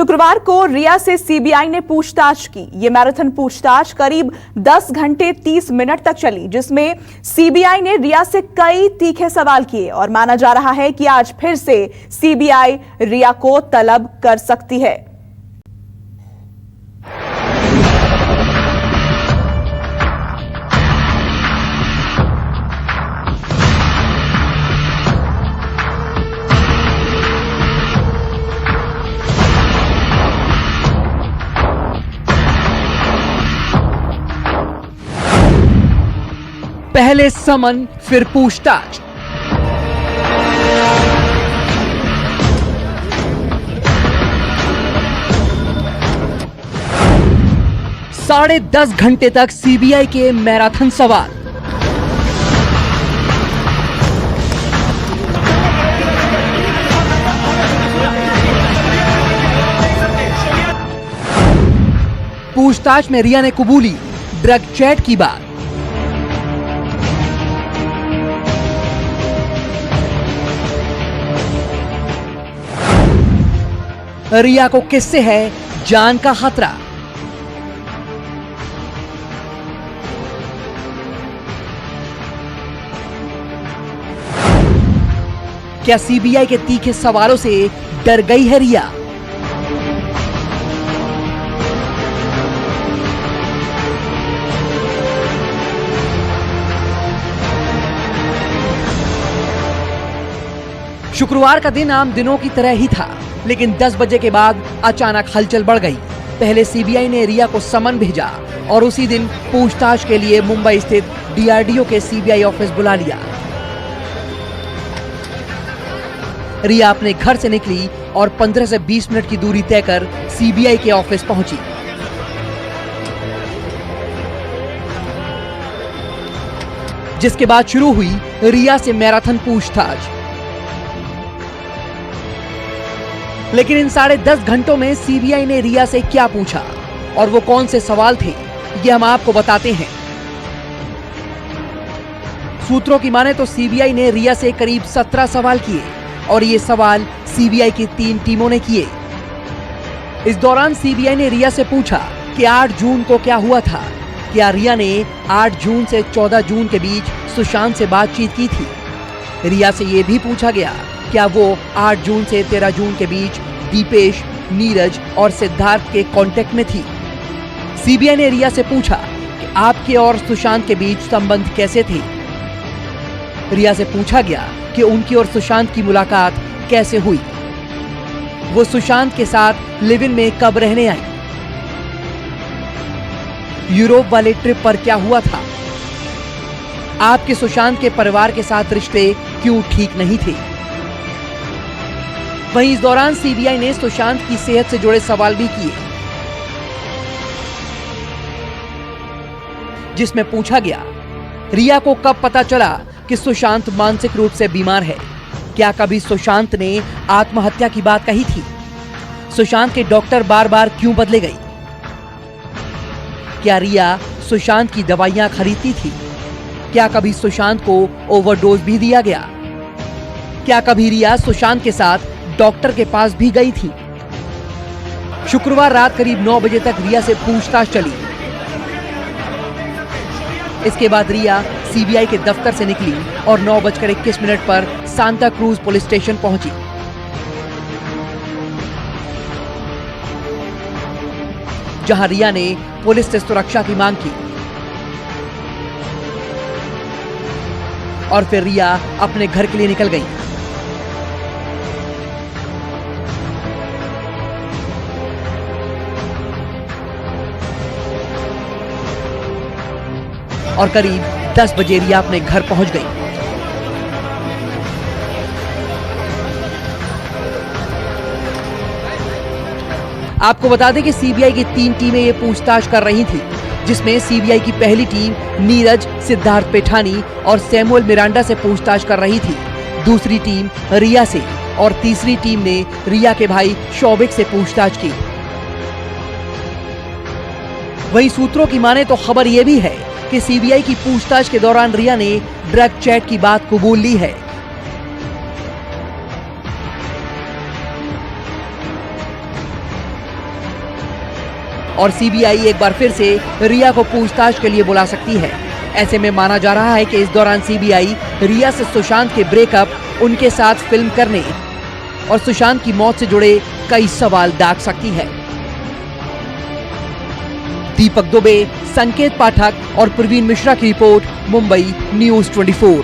शुक्रवार को रिया से सीबीआई ने पूछताछ की। ये मैराथन पूछताछ करीब 10 घंटे 30 मिनट तक चली, जिसमें सीबीआई ने रिया से कई तीखे सवाल किए और माना जा रहा है कि आज फिर से सीबीआई रिया को तलब कर सकती है। पहले समन फिर पूछताछ। साढ़े 10 घंटे तक सीबीआई के मैराथन सवाल। पूछताछ में रिया ने कबूली ड्रग चैट की बात। रिया को किससे है जान का खतरा। क्या सीबीआई के तीखे सवालों से डर गई है रिया? शुक्रवार का दिन आम दिनों की तरह ही था, लेकिन 10 बजे के बाद अचानक हलचल बढ़ गई। पहले सीबीआई ने रिया को समन भेजा और उसी दिन पूछताछ के लिए मुंबई स्थित डीआरडीओ के सीबीआई ऑफिस बुला लिया। रिया अपने घर से निकली और 15 से 20 मिनट की दूरी तय कर सीबीआई के ऑफिस पहुंची। जिसके बाद शुरू हुई रिया से मैराथन पूछताछ। लेकिन इन साढ़े 10 घंटों में सीबीआई ने रिया से क्या पूछा और वो कौन से सवाल थे, ये हम आपको बताते हैं। सूत्रों की माने तो सीबीआई ने रिया से करीब 17 सवाल किए और ये सवाल सीबीआई की 3 टीमों ने किए। इस दौरान सीबीआई ने रिया से पूछा कि 8 जून को क्या हुआ था। क्या रिया ने 8 जून से 14 जून के बीच सुशांत से बातचीत की थी। रिया से यह भी पूछा गया क्या वो 8 जून से 13 जून के बीच दीपेश, नीरज और सिद्धार्थ के कांटेक्ट में थी। सीबीआई ने रिया से पूछा कि आपके और सुशांत के बीच संबंध कैसे थे। रिया से पूछा गया कि उनकी और सुशांत की मुलाकात कैसे हुई। वो सुशांत के साथ लिव इन में कब रहने आई। यूरोप वाले ट्रिप पर क्या हुआ था। आपके सुशांत के परिवार के साथ रिश्ते क्यों ठीक नहीं थे। वहीं इस दौरान सीबीआई ने सुशांत की सेहत से जुड़े सवाल भी किए, जिसमें पूछा गया रिया को कब पता चला कि सुशांत मानसिक रूप से बीमार है। क्या कभी सुशांत ने आत्महत्या की बात कही थी। सुशांत के डॉक्टर बार बार क्यों बदले गई। क्या रिया सुशांत की दवाइयां खरीदती थी। क्या कभी सुशांत को ओवरडोज भी दिया गया। क्या कभी रिया सुशांत के साथ डॉक्टर के पास भी गई थी। शुक्रवार रात करीब 9 बजे तक रिया से पूछताछ चली। इसके बाद रिया सीबीआई के दफ्तर से निकली और 9:21 पर सांता क्रूज पुलिस स्टेशन पहुंची। जहां रिया ने पुलिस से सुरक्षा की मांग की और फिर रिया अपने घर के लिए निकल गई। और करीब 10 बजे रिया अपने घर पहुंच गई। आपको बता दें कि सीबीआई की 3 टीमें ये पूछताछ कर रही थी, जिसमें सीबीआई की पहली टीम नीरज, सिद्धार्थ पेठानी और सैमुअल मिरांडा से पूछताछ कर रही थी। दूसरी टीम रिया से और तीसरी टीम ने रिया के भाई शौविक से पूछताछ की। वहीं सूत्रों की माने तो खबर यह भी है कि सीबीआई की पूछताछ के दौरान रिया ने ड्रग चैट की बात कबूल ली है। और सीबीआई एक बार फिर से रिया को पूछताछ के लिए बुला सकती है। ऐसे में माना जा रहा है कि इस दौरान सीबीआई रिया से सुशांत के ब्रेकअप, उनके साथ फिल्म करने और सुशांत की मौत से जुड़े कई सवाल दाग सकती है। दीपक दुबे, संकेत पाठक और प्रवीण मिश्रा की रिपोर्ट, मुंबई न्यूज 24।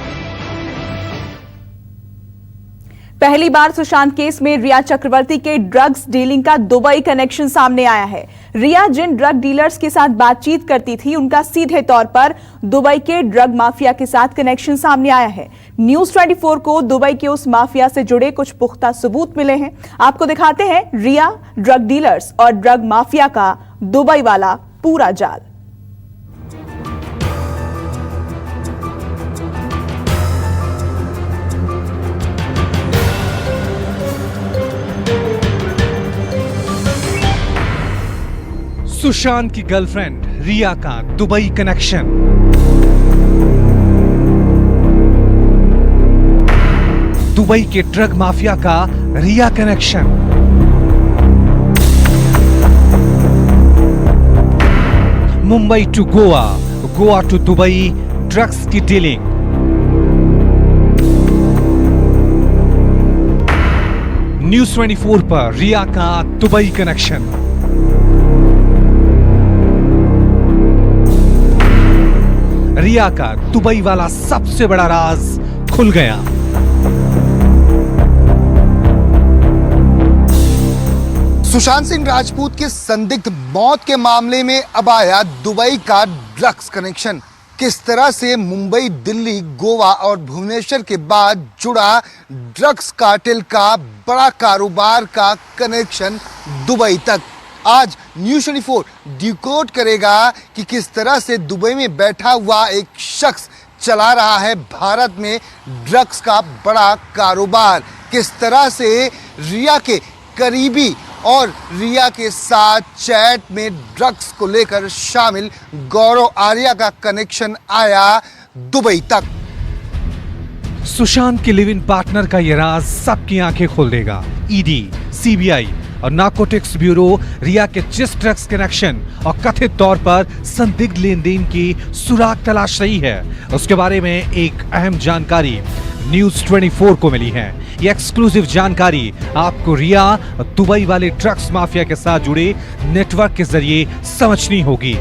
पहली बार सुशांत केस में रिया चक्रवर्ती के ड्रग्स डीलिंग का दुबई कनेक्शन सामने आया है। रिया जिन ड्रग डीलर्स के साथ बातचीत करती थी, उनका सीधे तौर पर दुबई के ड्रग माफिया के साथ कनेक्शन सामने आया है। न्यूज 24 को दुबई के उस माफिया से जुड़े कुछ पुख्ता सबूत मिले हैं। आपको दिखाते हैं रिया, ड्रग डीलर्स और ड्रग माफिया का दुबई वाला पूरा जाल। सुशांत की गर्लफ्रेंड रिया का दुबई कनेक्शन। दुबई के ड्रग माफिया का Rhea connection. Mumbai to Goa, Goa to Dubai, drugs की डीलिंग। न्यूज 24 पर रिया का दुबई कनेक्शन। रिया का दुबई वाला सबसे बड़ा राज खुल गया। सुशांत सिंह राजपूत की संदिग्ध मौत के मामले में अब आया दुबई का ड्रग्स कनेक्शन। किस तरह से मुंबई, दिल्ली, गोवा और भुवनेश्वर के बाद जुड़ा ड्रग्स कार्टेल का बड़ा कारोबार का कनेक्शन दुबई तक। आज न्यूज 24 डिकोड करेगा कि किस तरह से दुबई में बैठा हुआ एक शख्स चला रहा है भारत में ड्रग्स का बड़ा कारोबार। किस तरह से रिया के करीबी और रिया के साथ चैट में ड्रग्स को लेकर शामिल गौरव आर्या का कनेक्शन आया दुबई तक। सुशांत के लिव इन पार्टनर का यह राज सबकी आंखें खोल देगा। ईडी, सीबीआई और नार्कोटिक्स ब्यूरो रिया के जिस ड्रग्स कनेक्शन और कथित तौर पर संदिग्ध लेन देन की सुराग तलाश रही है, उसके बारे में एक अहम जानकारी न्यूज 24 को मिली है। यह एक्सक्लूसिव जानकारी आपको रिया और दुबई वाले ड्रग्स माफिया के साथ जुड़े नेटवर्क के जरिए समझनी होगी।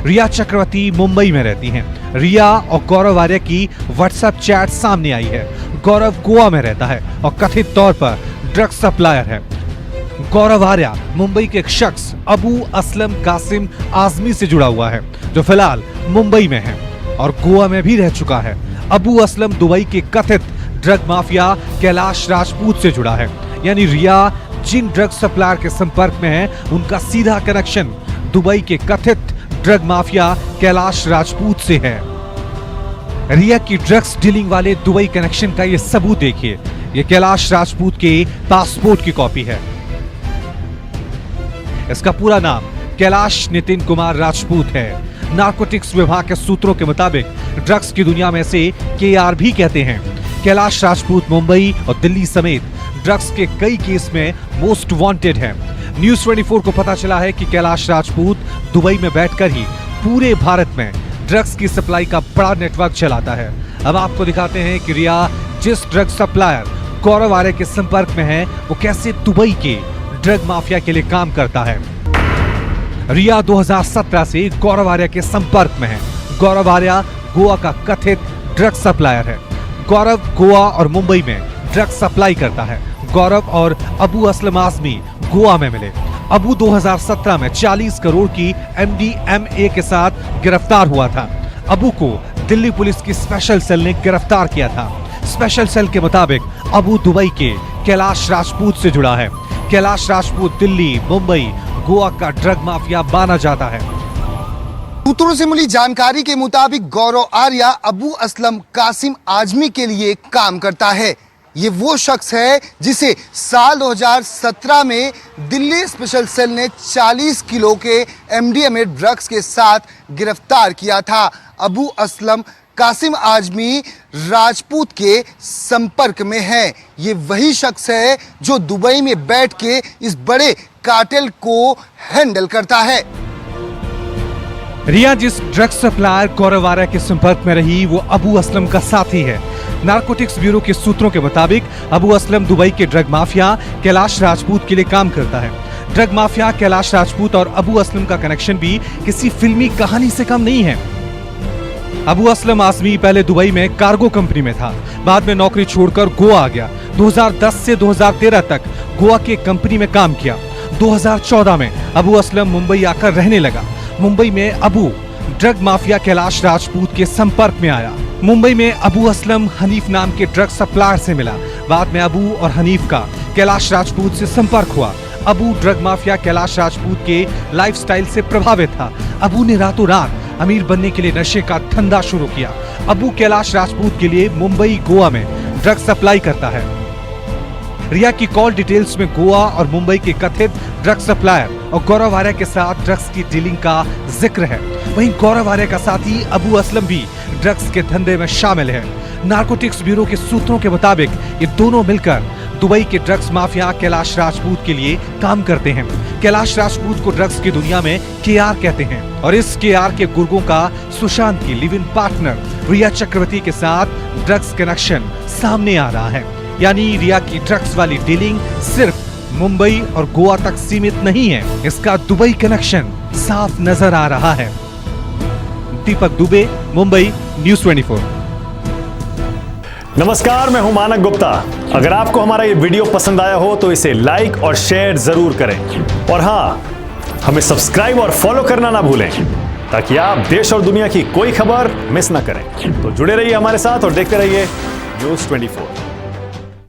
रिया चक्रवर्ती मुंबई में रहती हैं। रिया और गौरव आर्या की व्हाट्सएप चैट सामने आई है। गौरव गोवा में रहता है और कथित तौर पर ड्रग सप्लायर है। गौरव आर्या मुंबई के एक शख्स अबू असलम कासिम आजमी से जुड़ा हुआ है, जो फिलहाल मुंबई में है और गोवा में भी रह चुका है। अबू असलम दुबई के कथित ड्रग माफिया कैलाश राजपूत से जुड़ा है। यानी रिया जिन ड्रग सप्लायर के संपर्क में है, उनका सीधा कनेक्शन दुबई के कथित ड्रग माफिया कैलाश राजपूत से है। रिया की ड्रग्स डीलिंग वाले दुबई कनेक्शन का ये सबूत देखिए। ये कैलाश राजपूत के पासपोर्ट की कॉपी है। इसका पूरा नाम कैलाश नितिन कुमार राजपूत है। नार्कोटिक्स विभाग के सूत्रों के मुताबिक ड्रग्स की दुनिया में से KR भी कहते हैं। कैलाश राजपूत मुंबई और दिल्ली समेत ड्रग्स के कई केस में मोस्ट वांटेड है। न्यूज 24 को पता चला है कि कैलाश राजपूत दुबई में बैठकर ही पूरे भारत में ड्रग्स की सप्लाई का बड़ा नेटवर्क चलाता है। अब आपको दिखाते हैं कि रिया जिस ड्रग सप्लायर गौरव आर्या के संपर्क में है, वो कैसे दुबई के ड्रग माफिया के लिए काम करता है। रिया 2017 से गौरव आर्या के संपर्क में है। गौरव आर्या गोवा का कथित ड्रग सप्लायर है। गौरव गोवा और मुंबई में ड्रग सप्लाई करता है। गौरव और अबू असलम आजमी गोवा में मिले। अबू 2017 में 40 करोड़ की MDMA के साथ गिरफ्तार हुआ था। अबू को दिल्ली पुलिस की स्पेशल सेल ने गिरफ्तार किया था। स्पेशल सेल के मुताबिक अबू दुबई के कैलाश राजपूत से जुड़ा है। कैलाश राजपूत दिल्ली, मुंबई, गोवा का ड्रग माफिया माना जाता है। सूत्रों से मिली जानकारी के मुताबिक गौरव आर्या अबू असलम कासिम आजमी के लिए काम करता है। ये वो शख्स है जिसे साल 2017 में दिल्ली स्पेशल सेल ने 40 किलो के MDMA ड्रग्स के साथ गिरफ्तार किया था। अबू असलम कासिम आजमी राजपूत के संपर्क में है। ये वही शख्स है जो दुबई में बैठ के इस बड़े कार्टेल को हैंडल करता है। रिया जिस ड्रग सप्लायर गौरव आर्या के संपर्क में रही वो अबू असलम का साथी है। नारकोटिक्स ब्यूरो के सूत्रों के मुताबिक अबू असलम दुबई के ड्रग माफिया कैलाश राजपूत के लिए काम करता है। ड्रग माफिया कैलाश राजपूत और अबू असलम का कनेक्शन भी किसी फिल्मी कहानी से कम नहीं है। अबू असलम आजमी पहले दुबई में कार्गो कंपनी में था, बाद में नौकरी छोड़कर गोवा आ गया। 2010 से 2013 तक गोवा के कंपनी में काम किया। 2014 में अबू असलम मुंबई आकर रहने लगा। मुंबई में अबू ड्रग माफिया कैलाश राजपूत के संपर्क में आया। मुंबई में अबू असलम हनीफ नाम के ड्रग सप्लायर से मिला। बाद में अबू और हनीफ का कैलाश राजपूत से संपर्क हुआ। अबू ड्रग माफिया कैलाश राजपूत के लाइफस्टाइल से प्रभावित था। अबू ने रातों रात अमीर बनने के लिए नशे का धंधा शुरू किया। अबू कैलाश राजपूत के लिए मुंबई गोवा में ड्रग सप्लाई करता है। रिया की कॉल डिटेल्स में गोवा और मुंबई के कथित ड्रग सप्लायर और गौरव आर्या के साथ ड्रग्स की डीलिंग का जिक्र है। वहीं गौरव आर्या का साथी अबू असलम भी ड्रग्स के धंधे में शामिल है। नारकोटिक्स ब्यूरो के सूत्रों के मुताबिक ये दोनों मिलकर दुबई के ड्रग्स माफिया कैलाश राजपूत के लिए काम करते हैं। कैलाश राजपूत को ड्रग्स की दुनिया में केआर कहते हैं और इस केआर के गुर्गों का सुशांत की लिव इन पार्टनर रिया चक्रवर्ती के साथ ड्रग्स कनेक्शन सामने आ रहा है। यानी रिया की ड्रग्स वाली डीलिंग सिर्फ मुंबई और गोवा तक सीमित नहीं है, इसका दुबई कनेक्शन साफ नजर आ रहा है। दीपक दुबे, मुंबई, न्यूज़ 24। नमस्कार, मैं हूं मानक गुप्ता। अगर आपको हमारा ये वीडियो पसंद आया हो तो इसे लाइक और शेयर जरूर करें और हाँ, हमें सब्सक्राइब और फॉलो करना ना भूलें ताकि आप देश और दुनिया की कोई खबर मिस ना करें। तो जुड़े रहिए हमारे साथ और देखते रहिए न्यूज़ 24।